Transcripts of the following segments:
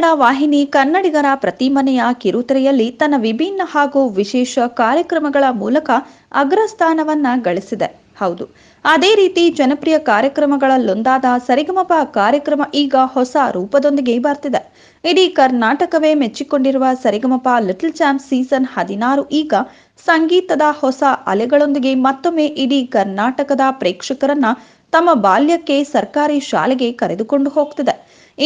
ಕನ್ನಡ ವಾಹಿನಿ ಕನ್ನಡಿಗರ ಪ್ರತಿ ಮನೆಯ ಕಿರುತೆರೆಯಲ್ಲಿ ತನ್ನ ವಿಭಿನ್ನ ಹಾಗೂ ವಿಶೇಷ ಕಾರ್ಯಕ್ರಮಗಳ ಮೂಲಕ ಅಗ್ರಸ್ಥಾನವನ್ನ ಗಳಿಸಿದೆ. ಹೌದು, ಅದೇ ರೀತಿ ಜನಪ್ರಿಯ ಕಾರ್ಯಕ್ರಮಗಳಲ್ಲೊಂದಾದ ಸರಿಗಮಪ ಕಾರ್ಯಕ್ರಮ ಈಗ ಹೊಸ ರೂಪದೊಂದಿಗೆ ಬರ್ತಿದೆ. ಇಡೀ ಕರ್ನಾಟಕವೇ ಮೆಚ್ಚಿಕೊಂಡಿರುವ ಸರಿಗಮಪ ಲಿಟಲ್ ಚಾಂಪ್ ಸೀಸನ್ 16 ಈಗ ಸಂಗೀತದ ಹೊಸ ಅಲೆಗಳೊಂದಿಗೆ ಮತ್ತೊಮ್ಮೆ ಇಡೀ ಕರ್ನಾಟಕದ ಪ್ರೇಕ್ಷಕರನ್ನ ತಮ್ಮ ಬಾಲ್ಯಕ್ಕೆ ಸರ್ಕಾರಿ ಶಾಲೆಗೆ ಕರೆದುಕೊಂಡು ಹೋಗ್ತಿದೆ.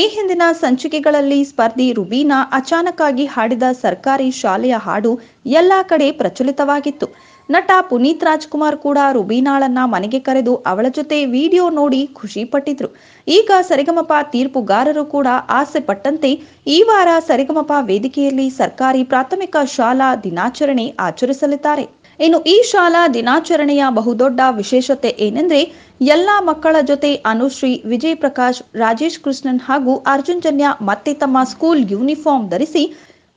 ಈ ಹಿಂದಿನ ಸಂಚಿಕೆಗಳಲ್ಲಿ ಸ್ಪರ್ಧಿ ರುಬೀನಾ ಅಚಾನಕ್ ಆಗಿ ಹಾಡಿದ ಸರ್ಕಾರಿ ಶಾಲೆಯ ಹಾಡು ಎಲ್ಲಾ ಕಡೆ ಪ್ರಚಲಿತವಾಗಿತ್ತು. ನಟ ಪುನೀತ್ ರಾಜ್ಕುಮಾರ್ ಕೂಡ ರುಬೀನಾಳನ್ನ ಮನೆಗೆ ಕರೆದು ಅವಳ ಜೊತೆ ವಿಡಿಯೋ ನೋಡಿ ಖುಷಿ ಪಟ್ಟಿದ್ರು. ಈಗ ಸರಿಗಮಪ ತೀರ್ಪುಗಾರರು ಕೂಡ ಆಸೆ ಪಟ್ಟಂತೆ ಈ ವಾರ ಸರಿಗಮಪ ವೇದಿಕೆಯಲ್ಲಿ ಸರ್ಕಾರಿ ಪ್ರಾಥಮಿಕ ಶಾಲಾ ದಿನಾಚರಣೆ ಆಚರಿಸಲಿದ್ದಾರೆ. ಇನ್ನು ಈ ಶಾಲಾ ದಿನಾಚರಣೆಯ ಬಹುದೊಡ್ಡ ವಿಶೇಷತೆ ಏನೆಂದ್ರೆ, ಎಲ್ಲಾ ಮಕ್ಕಳ ಜೊತೆ ಅನುಶ್ರೀ, ವಿಜಯ್ ಪ್ರಕಾಶ್, ರಾಜೇಶ್ ಕೃಷ್ಣನ್ ಹಾಗೂ ಅರ್ಜುನ್ ಜನ್ಯ ಮತ್ತೆ ತಮ್ಮ ಸ್ಕೂಲ್ ಯೂನಿಫಾರ್ಮ್ ಧರಿಸಿ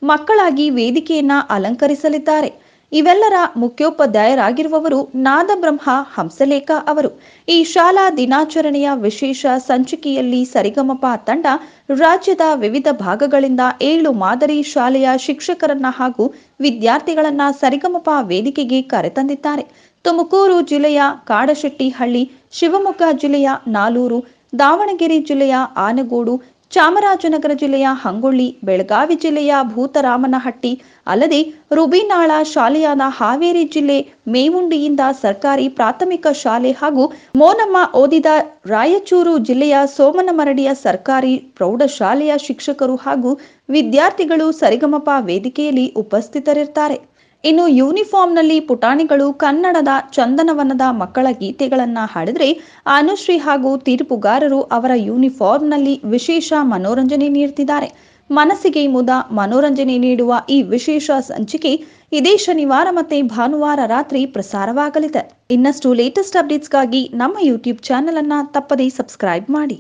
ಮಕ್ಕಳಾಗಿ ವೇದಿಕೆಯನ್ನ ಅಲಂಕರಿಸಲಿದ್ದಾರೆ. ಇವೆಲ್ಲರ ಮುಖ್ಯೋಪಾಧ್ಯಾಯರಾಗಿರುವವರು ನಾದಬ್ರಹ್ಮ ಹಂಸಲೇಖ ಅವರು. ಈ ಶಾಲಾ ದಿನಾಚರಣೆಯ ವಿಶೇಷ ಸಂಚಿಕೆಯಲ್ಲಿ ಸರಿಗಮಪ ತಂಡ ರಾಜ್ಯದ ವಿವಿಧ ಭಾಗಗಳಿಂದ 7 ಮಾದರಿ ಶಾಲೆಯ ಶಿಕ್ಷಕರನ್ನ ಹಾಗೂ ವಿದ್ಯಾರ್ಥಿಗಳನ್ನ ಸರಿಗಮಪ ವೇದಿಕೆಗೆ ಕರೆತಂದಿದ್ದಾರೆ. ತುಮಕೂರು ಜಿಲ್ಲೆಯ ಕಾಡಶೆಟ್ಟಿಹಳ್ಳಿ, ಶಿವಮೊಗ್ಗ ಜಿಲ್ಲೆಯ ನಾಲೂರು, ದಾವಣಗೆರೆ ಜಿಲ್ಲೆಯ ಆನಗೋಡು, ಚಾಮರಾಜನಗರ ಜಿಲ್ಲೆಯ ಹಂಗೊಳ್ಳಿ, ಬೆಳಗಾವಿ ಜಿಲ್ಲೆಯ ಭೂತರಾಮನಹಟ್ಟಿ ಅಲ್ಲದೆ ರುಬೀನಾಳ ಶಾಲೆಯಾದ ಹಾವೇರಿ ಜಿಲ್ಲೆ ಮೇವುಂಡಿಯಿಂದ ಸರ್ಕಾರಿ ಪ್ರಾಥಮಿಕ ಶಾಲೆ ಹಾಗೂ ಮೋನಮ್ಮ ಓದಿದ ರಾಯಚೂರು ಜಿಲ್ಲೆಯ ಸೋಮನಮರಡಿಯ ಸರ್ಕಾರಿ ಪ್ರೌಢಶಾಲೆಯ ಶಿಕ್ಷಕರು ಹಾಗೂ ವಿದ್ಯಾರ್ಥಿಗಳು ಸರಿಗಮಪ ವೇದಿಕೆಯಲ್ಲಿ ಉಪಸ್ಥಿತರಿರ್ತಾರೆ. ಇನ್ನು ಯೂನಿಫಾರ್ಮ್ನಲ್ಲಿ ಪುಟಾಣಿಗಳು ಕನ್ನಡದ ಚಂದನವನದ ಮಕ್ಕಳ ಗೀತೆಗಳನ್ನ ಹಾಡಿದ್ರೆ, ಅನುಶ್ರೀ ಹಾಗೂ ತೀರ್ಪುಗಾರರು ಅವರ ಯೂನಿಫಾರ್ಮ್ನಲ್ಲಿ ವಿಶೇಷ ಮನೋರಂಜನೆ ನೀಡ್ತಿದ್ದಾರೆ. ಮನಸ್ಸಿಗೆ ಮುದ ಮನೋರಂಜನೆ ನೀಡುವ ಈ ವಿಶೇಷ ಸಂಚಿಕೆ ಇದೇ ಶನಿವಾರ ಮತ್ತೆ ಭಾನುವಾರ ರಾತ್ರಿ ಪ್ರಸಾರವಾಗಲಿದೆ. ಇನ್ನಷ್ಟು ಲೇಟೆಸ್ಟ್ ಅಪ್ಡೇಟ್ಸ್ಗಾಗಿ ನಮ್ಮ ಯೂಟ್ಯೂಬ್ ಚಾನೆಲ್ ಅನ್ನ ತಪ್ಪದೇ ಸಬ್ಸ್ಕ್ರೈಬ್ ಮಾಡಿ.